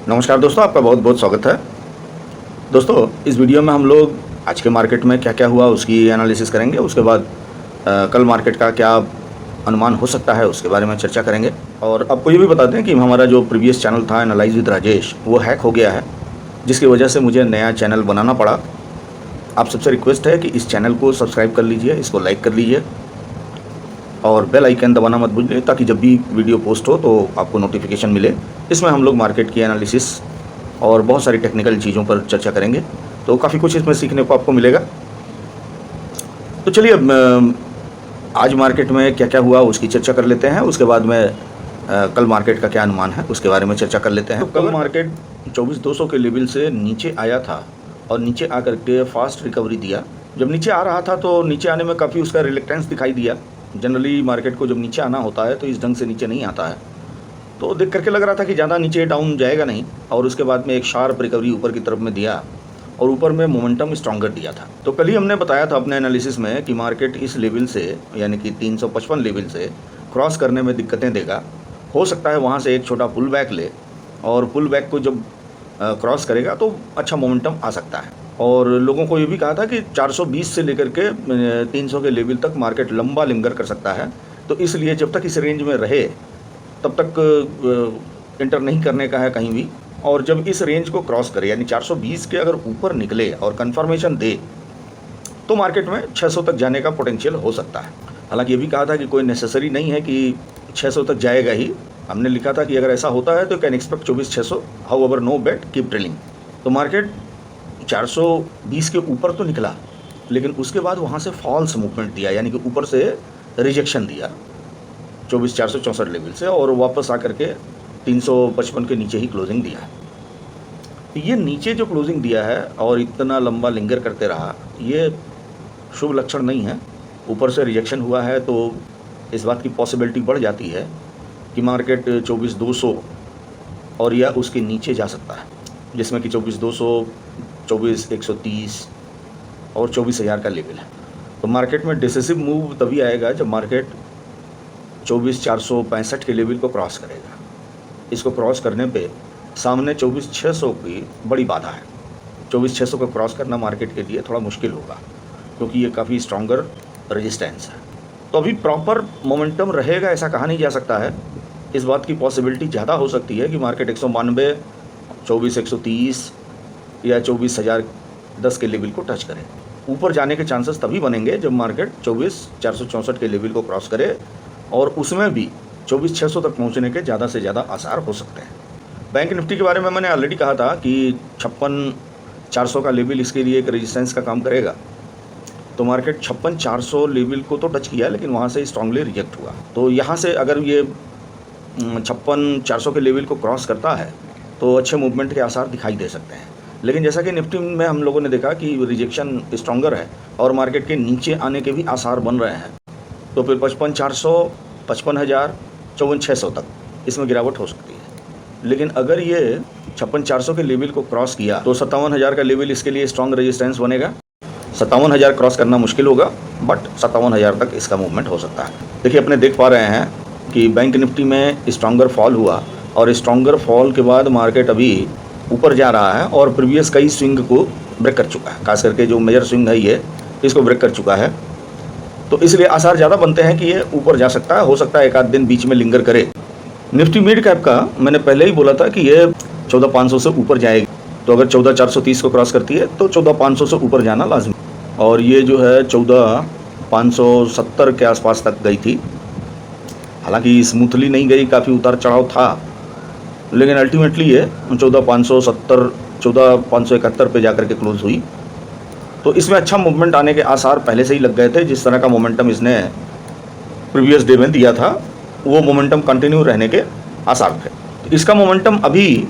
नमस्कार दोस्तों, आपका बहुत बहुत स्वागत है। दोस्तों, इस वीडियो में हम लोग आज के मार्केट में क्या क्या हुआ उसकी एनालिसिस करेंगे। उसके बाद कल मार्केट का क्या अनुमान हो सकता है उसके बारे में चर्चा करेंगे। और आपको ये भी बता दें कि हमारा जो प्रीवियस चैनल था एनालाइज विद राजेश, वो हैक हो गया है, जिसकी वजह से मुझे नया चैनल बनाना पड़ा। आप सबसे रिक्वेस्ट है कि इस चैनल को सब्सक्राइब कर लीजिए, इसको लाइक कर लीजिए और बेल आइकन दबाना मत भूलिए, ताकि जब भी वीडियो पोस्ट हो तो आपको नोटिफिकेशन मिले। इसमें हम लोग मार्केट की एनालिसिस और बहुत सारी टेक्निकल चीज़ों पर चर्चा करेंगे, तो काफ़ी कुछ इसमें सीखने को आपको मिलेगा। तो चलिए अब आज मार्केट में क्या क्या हुआ उसकी चर्चा कर लेते हैं। उसके बाद में कल मार्केट का क्या अनुमान है उसके बारे में चर्चा कर लेते हैं। तो कल मार्केट 24,200 के लेवल से नीचे आया था और नीचे आकर के फास्ट रिकवरी दिया। जब नीचे आ रहा था तो नीचे आने में काफ़ी उसका रिलेक्टेंस दिखाई दिया। जनरली मार्केट को जब नीचे आना होता है तो इस ढंग से नीचे नहीं आता है, तो देख करके लग रहा था कि ज़्यादा नीचे डाउन जाएगा नहीं। और उसके बाद में एक शार्प रिकवरी ऊपर की तरफ में दिया और ऊपर में मोमेंटम स्ट्रॉन्गर दिया था। तो कल ही हमने बताया था अपने एनालिसिस में कि मार्केट इस लेवल से यानी कि 355 लेवल से क्रॉस करने में दिक्कतें देगा। हो सकता है वहाँ से एक छोटा पुल बैक ले, और पुल बैक को जब क्रॉस करेगा तो अच्छा मोमेंटम आ सकता है। और लोगों को ये भी कहा था कि 420 से लेकर के 300 के लेवल तक मार्केट लंबा लिंगर कर सकता है। तो इसलिए जब तक इस रेंज में रहे तब तक इंटर नहीं करने का है कहीं भी। और जब इस रेंज को क्रॉस करे यानी 420 के अगर ऊपर निकले और कंफर्मेशन दे तो मार्केट में 600 तक जाने का पोटेंशियल हो सकता है। हालांकि ये भी कहा था कि कोई नेसेसरी नहीं है कि 600 तक जाएगा ही। हमने लिखा था कि अगर ऐसा होता है तो can expect 24,600, however no bet keep trailing. तो मार्केट 420 के ऊपर तो निकला, लेकिन उसके बाद वहाँ से फॉल्स मूवमेंट दिया, यानी कि ऊपर से रिजेक्शन दिया 24,464 लेवल से, और वापस आकर के 355 के नीचे ही क्लोजिंग दिया। ये नीचे जो क्लोजिंग दिया है और इतना लंबा लिंगर करते रहा, ये शुभ लक्षण नहीं है। ऊपर से रिजेक्शन हुआ है तो इस बात की पॉसिबिलिटी बढ़ जाती है कि मार्केट 24,200 और या उसके नीचे जा सकता है, जिसमें कि 24,200, 24,130 और 24,000 का लेवल है। तो मार्केट में डिसिसिव मूव तभी आएगा जब मार्केट 24,465 के लेवल को क्रॉस करेगा। इसको क्रॉस करने पे सामने 24,600 की बड़ी बाधा है। 24,600 को क्रॉस करना मार्केट के लिए थोड़ा मुश्किल होगा, क्योंकि ये काफ़ी स्ट्रॉन्गर रेजिस्टेंस है। तो अभी प्रॉपर मोमेंटम रहेगा ऐसा कहा नहीं जा सकता है। इस बात की पॉसिबिलिटी ज़्यादा हो सकती है कि मार्केट 192, 24,130 या 24,010 के लेवल को टच करे। ऊपर जाने के चांसेस तभी बनेंगे जब मार्केट 24,464 के लेवल को क्रॉस करे, और उसमें भी 24,600 तक पहुंचने के ज़्यादा से ज़्यादा आसार हो सकते हैं। बैंक निफ्टी के बारे में मैंने ऑलरेडी कहा था कि 56,400 का लेवल इसके लिए एक रेजिस्टेंस का काम करेगा। तो मार्केट 56,400 लेवल को तो टच किया, लेकिन वहाँ से स्ट्रांगली रिजेक्ट हुआ। तो यहाँ से अगर ये 56,400 के लेवल को क्रॉस करता है तो अच्छे मूवमेंट के आसार दिखाई दे सकते हैं। लेकिन जैसा कि निफ्टी में हम लोगों ने देखा कि रिजेक्शन स्ट्रॉन्गर है और मार्केट के नीचे आने के भी आसार बन रहे हैं, तो फिर 55,400, 55,000, 54,600 तक इसमें गिरावट हो सकती है। लेकिन अगर ये 56,400 के लेवल को क्रॉस किया तो 57,000 का लेवल इसके लिए स्ट्रॉन्ग रेजिस्टेंस बनेगा। 57,000 क्रॉस करना मुश्किल होगा, बट 57,000 तक इसका मूवमेंट हो सकता है। देखिए, अपने देख पा रहे हैं कि बैंक निफ्टी में स्ट्रॉन्गर फॉल हुआ, और स्ट्रॉन्गर फॉल के बाद मार्केट अभी ऊपर जा रहा है और प्रीवियस कई स्विंग को ब्रेक कर चुका है। खास करके जो मेजर स्विंग है ये इसको ब्रेक कर चुका है। तो इसलिए आसार ज़्यादा बनते हैं कि ये ऊपर जा सकता है। हो सकता है एक आध दिन बीच में लिंगर करे। निफ्टी मिड कैप का मैंने पहले ही बोला था कि ये 14,500 से ऊपर जाएगी। तो अगर 14,430 को क्रॉस करती है तो 14,500 से ऊपर जाना लाजमी, और ये जो है 14,570 के आसपास तक गई थी। हालांकि स्मूथली नहीं गई, काफ़ी उतार चढ़ाव था, लेकिन अल्टीमेटली ये 14,570, 14,571 पे जाकर के क्लोज हुई। तो इसमें अच्छा मूवमेंट आने के आसार पहले से ही लग गए थे। जिस तरह का मोमेंटम इसने प्रीवियस डे में दिया था, वो मोमेंटम कंटिन्यू रहने के आसार थे। तो इसका मोमेंटम अभी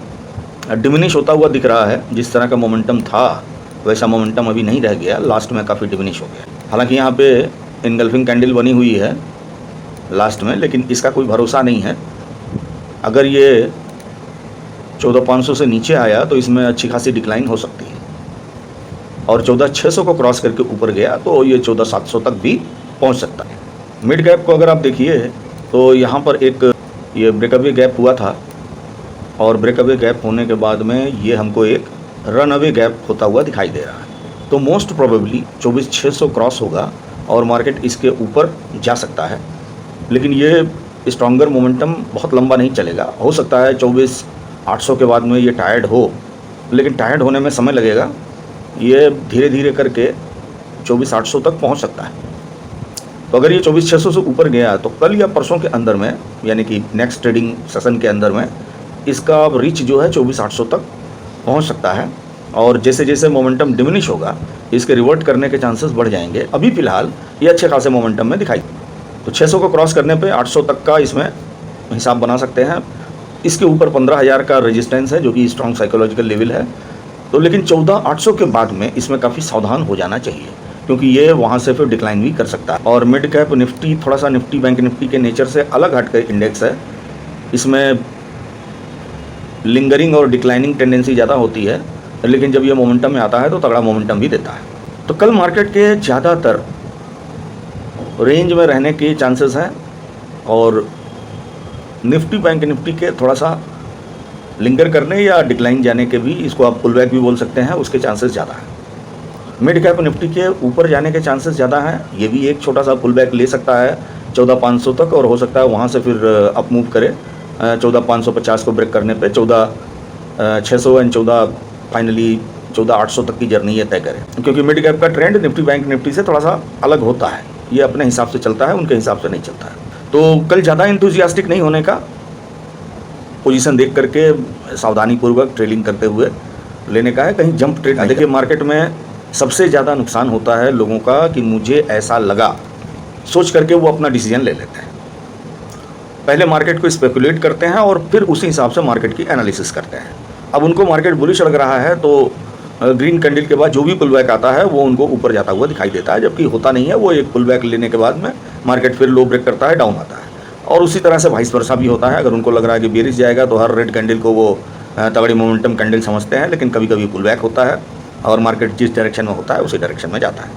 डिमिनिश होता हुआ दिख रहा है। जिस तरह का मोमेंटम था वैसा मोमेंटम अभी नहीं रह गया, लास्ट में काफ़ी डिमिनिश हो गया। हालांकि यहाँ पे इनगल्फिंग कैंडल बनी हुई है लास्ट में, लेकिन इसका कोई भरोसा नहीं है। अगर ये 14,500 से नीचे आया तो इसमें अच्छी खासी डिक्लाइन हो सकती है, और 14,600 को क्रॉस करके ऊपर गया तो ये 14,700 तक भी पहुंच सकता है। मिड गैप को अगर आप देखिए तो यहाँ पर एक ये ब्रेकअवे गैप हुआ था और ब्रेकअवे गैप होने के बाद में ये हमको एक रन अवे गैप होता हुआ दिखाई दे रहा है। तो मोस्ट प्रोबेबली 24,600 क्रॉस होगा और मार्केट इसके ऊपर जा सकता है, लेकिन ये स्ट्रॉन्गर मोमेंटम बहुत लंबा नहीं चलेगा। हो सकता है 24,800 के बाद में ये टायर्ड हो, लेकिन टायर्ड होने में समय लगेगा। ये धीरे धीरे करके 24,800 तक पहुंच सकता है। तो अगर ये 24,600 से ऊपर गया तो कल या परसों के अंदर में, यानी कि नेक्स्ट ट्रेडिंग सेशन के अंदर में, इसका रीच जो है 24,800 तक पहुंच सकता है। और जैसे जैसे मोमेंटम डिमिनिश होगा इसके रिवर्ट करने के चांसेस बढ़ जाएंगे। अभी फ़िलहाल ये अच्छे खासे मोमेंटम में दिखाई, तो 600 को क्रॉस करने पे 800 तक का इसमें हिसाब बना सकते हैं। इसके ऊपर 15,000 का रेजिस्टेंस है जो कि स्ट्रॉन्ग साइकोलॉजिकल लेवल है। तो लेकिन 14,800 के बाद में इसमें काफ़ी सावधान हो जाना चाहिए, क्योंकि ये वहाँ से फिर डिक्लाइन भी कर सकता है। और मिड कैप निफ्टी थोड़ा सा निफ्टी बैंक निफ्टी के नेचर से अलग हट कर इंडेक्स है। इसमें लिंगरिंग और डिक्लाइनिंग टेंडेंसी ज़्यादा होती है, लेकिन जब ये मोमेंटम में आता है तो तगड़ा मोमेंटम भी देता है। तो कल मार्केट के ज़्यादातर रेंज में रहने के चांसेस हैं और निफ्टी बैंक निफ्टी के थोड़ा सा लिंगर करने या डिक्लाइन जाने के भी, इसको आप पुल बैक भी बोल सकते हैं, उसके चांसेस ज़्यादा हैं। मिड कैप निफ्टी के ऊपर जाने के चांसेस ज़्यादा हैं। ये भी एक छोटा सा पुल बैक ले सकता है 14,500 तक, और हो सकता है वहाँ से फिर अप मूव करे 14,550 को ब्रेक करने पे 14,600 एंड 14 फाइनली 14,800 तक की जर्नी ये तय करे। क्योंकि मिड कैप का ट्रेंड निफ्टी बैंक निफ्टी से थोड़ा सा अलग होता है, ये अपने हिसाब से चलता है, उनके हिसाब से नहीं चलता है। तो कल ज़्यादा इंथुजियास्टिक नहीं होने का, पोजीशन देख करके सावधानी पूर्वक ट्रेडिंग करते हुए लेने का है, कहीं जंप ट्रेड। देखिए मार्केट में सबसे ज़्यादा नुकसान होता है लोगों का कि मुझे ऐसा लगा सोच करके वो अपना डिसीजन ले लेते हैं। पहले मार्केट को स्पेकुलेट करते हैं और फिर उसी हिसाब से मार्केट की एनालिसिस करते हैं। अब उनको मार्केट बुलिश लग रहा है तो ग्रीन कैंडल के बाद जो भी पुल बैक आता है वो उनको ऊपर जाता हुआ दिखाई देता है, जबकि होता नहीं है। वो एक पुल बैक लेने के बाद में मार्केट फिर लो ब्रेक करता है, डाउन आता है। और उसी तरह से वाइस वर्सा भी होता है। अगर उनको लग रहा है कि बेरिश जाएगा तो हर रेड कैंडल को वो तगड़ी मोमेंटम कैंडल समझते हैं, लेकिन कभी कभी पुल बैक होता है और मार्केट जिस डायरेक्शन में होता है उसी डायरेक्शन में जाता है।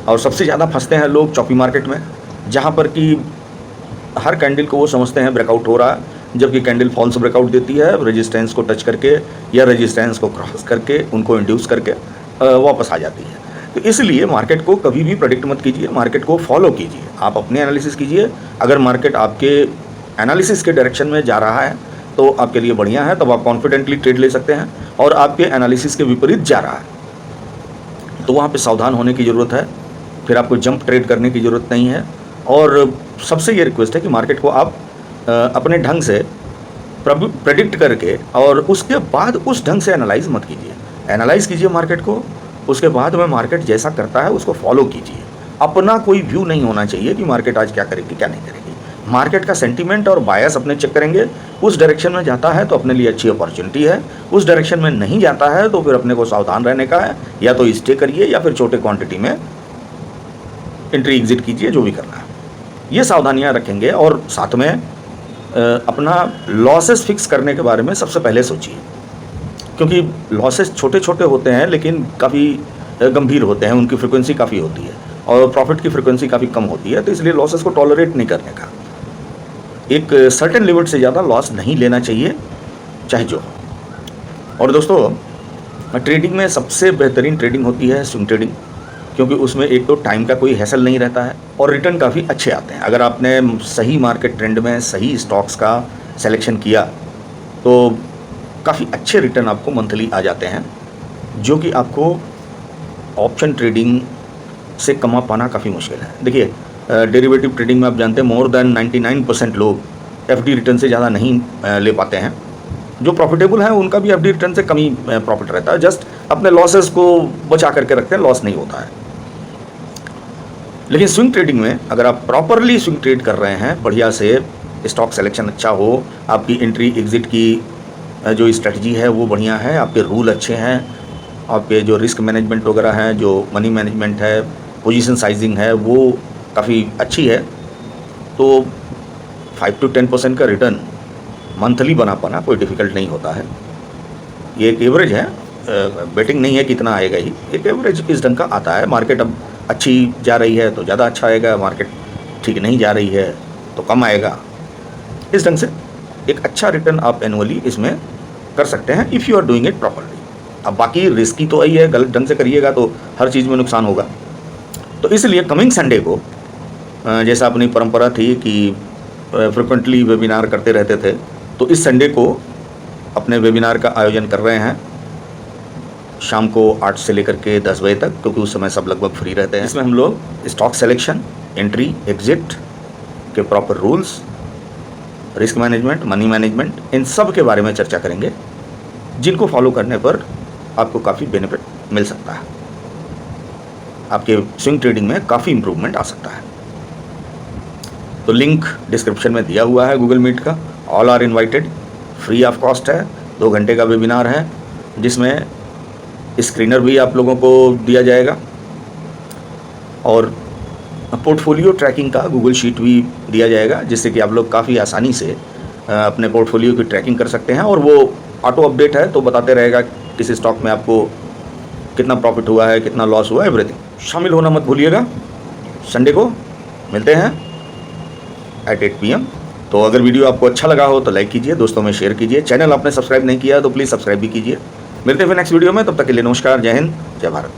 और सबसे ज़्यादा फंसते हैं लोग चॉपी मार्केट में, जहाँ पर कि हर कैंडल को वो समझते हैं ब्रेकआउट हो रहा है, जबकि कैंडल फॉल्स ब्रेकआउट देती है रेजिस्टेंस को टच करके या रेजिस्टेंस को क्रॉस करके, उनको इंड्यूस करके वापस आ जाती है। तो इसलिए मार्केट को कभी भी प्रेडिक्ट मत कीजिए, मार्केट को फॉलो कीजिए, आप अपने एनालिसिस कीजिए। अगर मार्केट आपके एनालिसिस के डायरेक्शन में जा रहा है तो आपके लिए बढ़िया है, तब आप कॉन्फिडेंटली ट्रेड ले सकते हैं। और आपके एनालिसिस के विपरीत जा रहा है तो वहाँ पे सावधान होने की ज़रूरत है, फिर आपको जंप ट्रेड करने की ज़रूरत नहीं है। और सबसे ये रिक्वेस्ट है कि मार्केट को आप अपने ढंग से प्रेडिक्ट करके और उसके बाद उस ढंग से एनालाइज मत कीजिए। एनालाइज कीजिए मार्केट को, उसके बाद में मार्केट जैसा करता है उसको फॉलो कीजिए। अपना कोई व्यू नहीं होना चाहिए कि मार्केट आज क्या करेगी क्या नहीं करेगी। मार्केट का सेंटीमेंट और बायस अपने चेक करेंगे, उस डायरेक्शन में जाता है तो अपने लिए अच्छी अपॉर्चुनिटी है, उस डायरेक्शन में नहीं जाता है तो फिर अपने को सावधान रहने का है, या तो स्टे करिए या फिर छोटे क्वांटिटी में एंट्री एग्जिट कीजिए, जो भी करना है। ये सावधानियां रखेंगे और साथ में अपना लॉसेस फिक्स करने के बारे में सबसे पहले सोचिए, क्योंकि लॉसेस छोटे छोटे होते हैं लेकिन काफ़ी गंभीर होते हैं, उनकी फ्रिक्वेंसी काफ़ी होती है और प्रॉफिट की फ्रिक्वेंसी काफ़ी कम होती है। तो इसलिए लॉसेस को टॉलरेट नहीं करने का, एक सर्टेन लिमिट से ज़्यादा लॉस नहीं लेना चाहिए चाहे जो हो। और दोस्तों ट्रेडिंग में सबसे बेहतरीन ट्रेडिंग होती है स्विंग ट्रेडिंग, क्योंकि उसमें एक तो टाइम का कोई हैसल नहीं रहता है और रिटर्न काफ़ी अच्छे आते हैं। अगर आपने सही मार्केट ट्रेंड में सही स्टॉक्स का सिलेक्शन किया तो काफ़ी अच्छे रिटर्न आपको मंथली आ जाते हैं, जो कि आपको ऑप्शन ट्रेडिंग से कमा पाना काफ़ी मुश्किल है। देखिए डेरिवेटिव ट्रेडिंग में आप जानते हैं मोर देन 99% लोग एफडी रिटर्न से ज़्यादा नहीं ले पाते हैं। जो प्रॉफिटेबल हैं उनका भी एफडी रिटर्न से कम ही प्रॉफिट रहता है, जस्ट अपने लॉसेस को बचा करके रखते हैं, लॉस नहीं होता है। लेकिन स्विंग ट्रेडिंग में अगर आप प्रॉपरली स्विंग ट्रेड कर रहे हैं, बढ़िया से स्टॉक सिलेक्शन अच्छा हो, आपकी एंट्री एग्जिट की जो स्ट्रेटजी है वो बढ़िया है, आपके रूल अच्छे हैं, आपके जो रिस्क मैनेजमेंट वगैरह है, जो मनी मैनेजमेंट है, पोजीशन साइजिंग है, वो काफ़ी अच्छी है, तो 5 to 10% का रिटर्न मंथली बना पाना कोई डिफ़िकल्ट नहीं होता है। ये एक एवरेज है, बेटिंग नहीं है कितना आएगा ही, एक एवरेज इस ढंग का आता है। मार्केट अब अच्छी जा रही है तो ज़्यादा अच्छा आएगा, मार्केट ठीक नहीं जा रही है तो कम आएगा, इस ढंग से एक अच्छा रिटर्न आप एनुअली इसमें कर सकते हैं if you are doing it properly. अब बाकी रिस्की तो वही है, गलत ढंग से करिएगा तो हर चीज़ में नुकसान होगा। तो इसलिए कमिंग संडे को जैसा अपनी परंपरा थी कि फ्रिक्वेंटली वेबिनार करते रहते थे, तो इस संडे को अपने वेबिनार का आयोजन कर रहे हैं शाम को 8 से लेकर के 10 बजे तक, क्योंकि उस समय सब लगभग फ्री रहते हैं। इसमें हम लोग स्टॉक सिलेक्शन, एंट्री, एग्जिट के proper rules, risk management, money management, इन सब के बारे में चर्चा करेंगे, जिनको फॉलो करने पर आपको काफ़ी बेनिफिट मिल सकता है, आपके स्विंग ट्रेडिंग में काफ़ी इम्प्रूवमेंट आ सकता है। तो लिंक डिस्क्रिप्शन में दिया हुआ है गूगल मीट का। All are invited, free of cost है, 2 घंटे का वेबिनार है, जिसमें स्क्रीनर भी आप लोगों को दिया जाएगा और पोर्टफोलियो ट्रैकिंग का गूगल शीट भी दिया जाएगा, जिससे कि आप लोग काफ़ी आसानी से अपने पोर्टफोलियो की ट्रैकिंग कर सकते हैं। और वो ऑटो अपडेट है, तो बताते रहेगा किस स्टॉक में आपको कितना प्रॉफिट हुआ है, कितना लॉस हुआ है, एवरीथिंग। शामिल होना मत भूलिएगा। संडे को मिलते हैं at 8 PM। तो अगर वीडियो आपको अच्छा लगा हो तो लाइक कीजिए, दोस्तों में शेयर कीजिए। चैनल आपने सब्सक्राइब नहीं किया तो प्लीज़ सब्सक्राइब भी कीजिए। मिलते हैं फिर नेक्स्ट वीडियो में, तब तक के लिए नमस्कार, जय हिंद, जय भारत।